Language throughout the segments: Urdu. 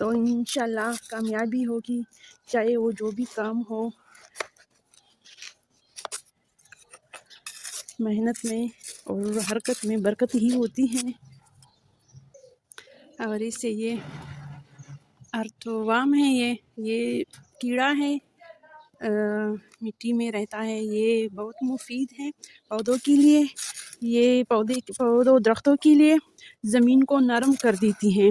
تو انشاءاللہ کامیابی ہوگی، چاہے وہ جو بھی کام ہو، محنت میں اور حرکت میں برکت ہی ہوتی ہے۔ اور اس سے یہ ارتھووام ہے، یہ کیڑا ہے، مٹی میں رہتا ہے، یہ بہت مفید ہے پودوں کے لیے۔ یہ پودوں درختوں کے لیے زمین کو نرم کر دیتی ہیں۔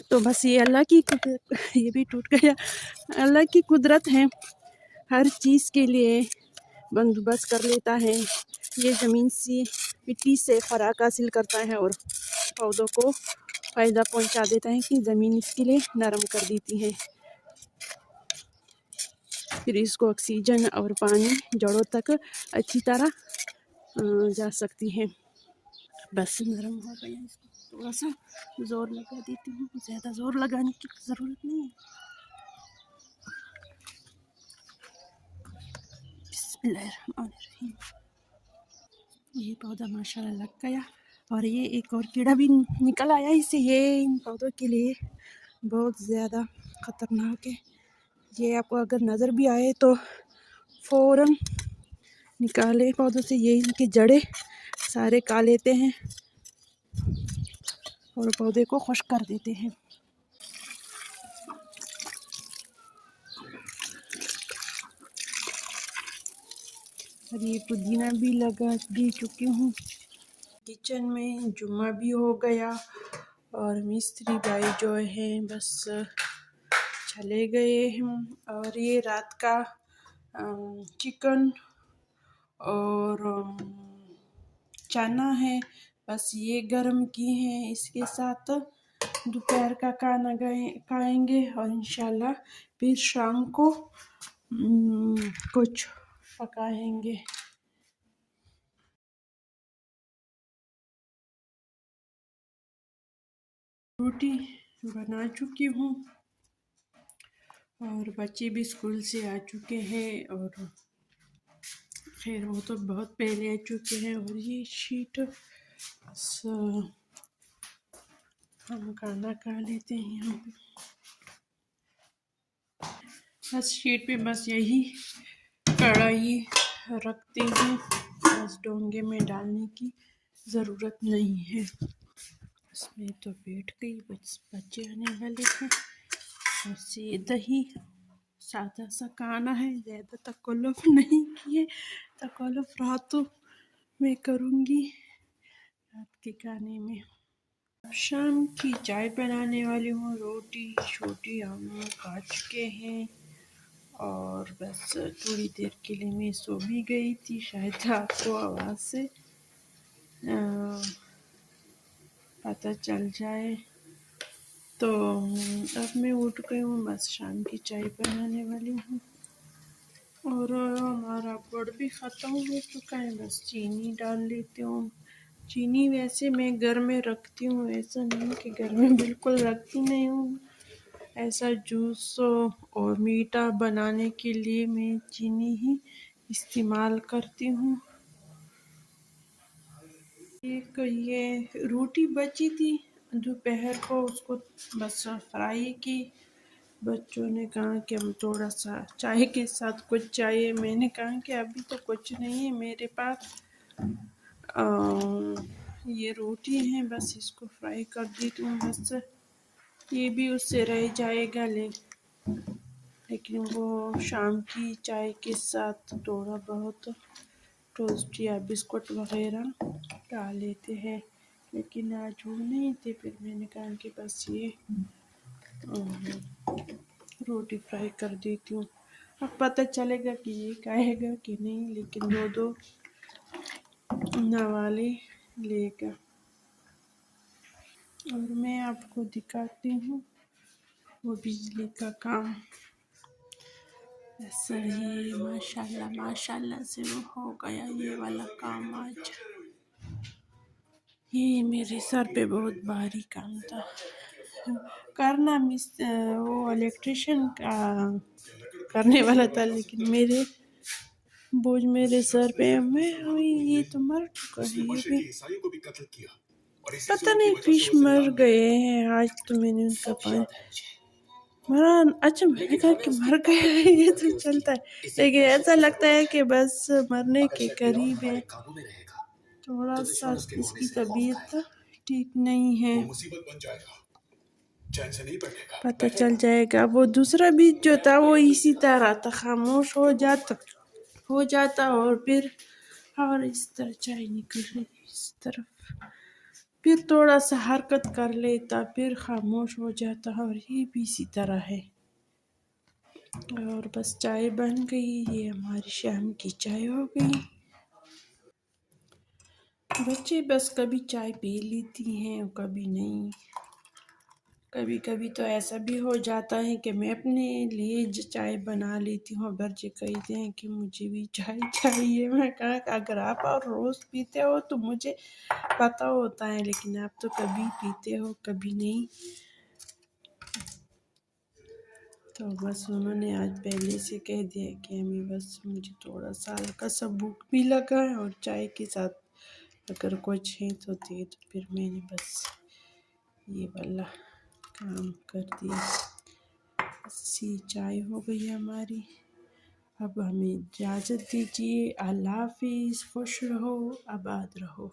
تو بس یہ اللہ کی یہ بھی ٹوٹ گیا، اللہ کی قدرت ہے، ہر چیز کے لیے بندوبست کر لیتا ہے۔ یہ زمین سے مٹی سے خوراک حاصل کرتا ہے اور پودوں کو فائدہ پہنچا دیتا ہے کہ زمین اس کے لیے نرم کر دیتی ہے، پھر اس کو آکسیجن اور پانی جڑوں تک اچھی طرح جا سکتی ہے۔ بس نرم ہو گیا، اس کو تھوڑا سا زور لگا دیتی ہوں، زیادہ زور لگانے کی ضرورت نہیں ہے۔ بسم اللہ الرحمن الرحیم۔ یہ پودا ماشاءاللہ لگ گیا، اور یہ ایک اور کیڑا بھی نکل آیا اس سے۔ یہ ان پودوں کے لیے بہت زیادہ خطرناک ہے۔ یہ آپ کو اگر نظر بھی آئے تو فوراً نکالے پودوں سے، یہ ان کی جڑیں سارے کھا لیتے ہیں اور پودے کو خشک کر دیتے ہیں۔ اور یہ پودینہ بھی لگا دی چکی ہوں۔ کچن میں جمعہ بھی ہو گیا اور مستری بھائی جو ہیں بس چلے گئے ہیں، اور یہ رات کا چکن اور چنا ہے، بس یہ گرم کی ہیں، اس کے ساتھ دوپہر کا کھانا کھائیں گے، اور انشاءاللہ پھر شام کو کچھ پکائیں گے۔ روٹی بنا چکی ہوں اور بچے بھی اسکول سے آ چکے ہیں، اور خیر وہ تو بہت پہلے آ چکے ہیں۔ اور یہ شیٹ ہم کھانا کھا لیتے ہیں یہاں پہ، بس شیٹ پہ بس یہی کڑھائی رکھتے ہیں، بس ڈونگے میں ڈالنے کی ضرورت نہیں ہے۔ اس میں تو بیٹھ گئی، بچے آنے والے ہیں، بس یہ دہی سادہ سا کھانا ہے، زیادہ تکلف نہیں کیے، تکلف راتوں میں کروں گی رات کے کھانے میں۔ شام کی چائے بنانے والی ہوں، روٹی شوٹی ہم کھا چکے ہیں، اور بس تھوڑی دیر کے لیے میں سو بھی گئی تھی، شاید آپ کو آواز سے پتہ چل جائے۔ تو اب میں اٹھ گئی ہوں، بس شام کی چائے بنانے والی ہوں، اور ہمارا گڑ بھی ختم ہو چکا ہے، بس چینی ڈال لیتی ہوں۔ چینی ویسے میں گھر میں رکھتی ہوں، ایسا نہیں کہ گھر میں بالکل رکھتی نہیں ہوں، ایسا جوس اور میٹھا بنانے کے لیے میں چینی ہی استعمال کرتی ہوں۔ ایک یہ روٹی بچی تھی دوپہر کو، اس کو بس فرائی کی، بچوں نے کہا کہ ہم تھوڑا سا چائے کے ساتھ کچھ چاہیے، میں نے کہا کہ ابھی تو کچھ نہیں ہے میرے پاس، یہ روٹی ہے، بس اس کو فرائی کر دیتی ہوں، بس یہ بھی اس سے رہ جائے گا، لیکن وہ شام کی چائے کے ساتھ تھوڑا بہت ٹوسٹ یا بسکٹ وغیرہ کھا لیتے ہیں، لیکن آج وہ نہیں تھے، پھر میں نے کہا کہ بس یہ روٹی فرائی کر دیتی ہوں، اب پتہ چلے گا کہ یہ کھائے گا کہ نہیں، لیکن دو نوالے لے گا۔ اور میں آپ کو دکھاتی ہوں وہ بجلی کا کام، ایسا ہی ماشاءاللہ سے وہ ہو گیا یہ والا کام آج۔ یہ میرے سر پہ بہت بھاری کام تھا کرنا، وہ الیکٹریشین کا کرنے والا تھا، لیکن میرے بوجھ میرے سر پہ، میں یہ تو مر چکا ہے، یہ بھی پتہ نہیں فش مر گئے ہیں آج، تو میں نے ان کا پانی مرا، اچھا میں نے کہا کہ مر گیا ہے، یہ تو چلتا ہے، لیکن ایسا لگتا ہے کہ بس مرنے کے قریب ہے، تھوڑا سا اس کی طبیعت ٹھیک نہیں ہے، پتہ چل جائے گا۔ وہ دوسرا بیج جو تھا وہ اسی طرح تھا، خاموش ہو جاتا اور اس طرح چائے نکل رہی اس طرف، پھر تھوڑا سا حرکت کر لیتا، پھر خاموش ہو جاتا، اور یہ بھی اسی طرح ہے۔ اور بس چائے بن گئی، یہ ہماری شام کی چائے ہو گئی۔ بچے بس کبھی چائے پی لیتی ہیں اور کبھی نہیں، کبھی کبھی تو ایسا بھی ہو جاتا ہے کہ میں اپنے لیے چائے بنا لیتی ہوں، بچے کہتے ہیں کہ مجھے بھی چائے چاہیے، میں کہا کہ اگر آپ اور روز پیتے ہو تو مجھے پتہ ہوتا ہے، لیکن آپ تو کبھی پیتے ہو کبھی نہیں، تو بس انہوں نے آج پہلے سے کہہ دیا کہ ہمیں بس مجھے تھوڑا سا ہلکا سا بھوک بھی لگا ہے، اور چائے کے ساتھ اگر کچھ ہے تو دے، تو پھر میں نے بس یہ والا کام کر دیا۔ اسی چائے ہو گئی ہماری، اب ہمیں اجازت دیجیے، اللہ حافظ، خوش رہو، آباد رہو۔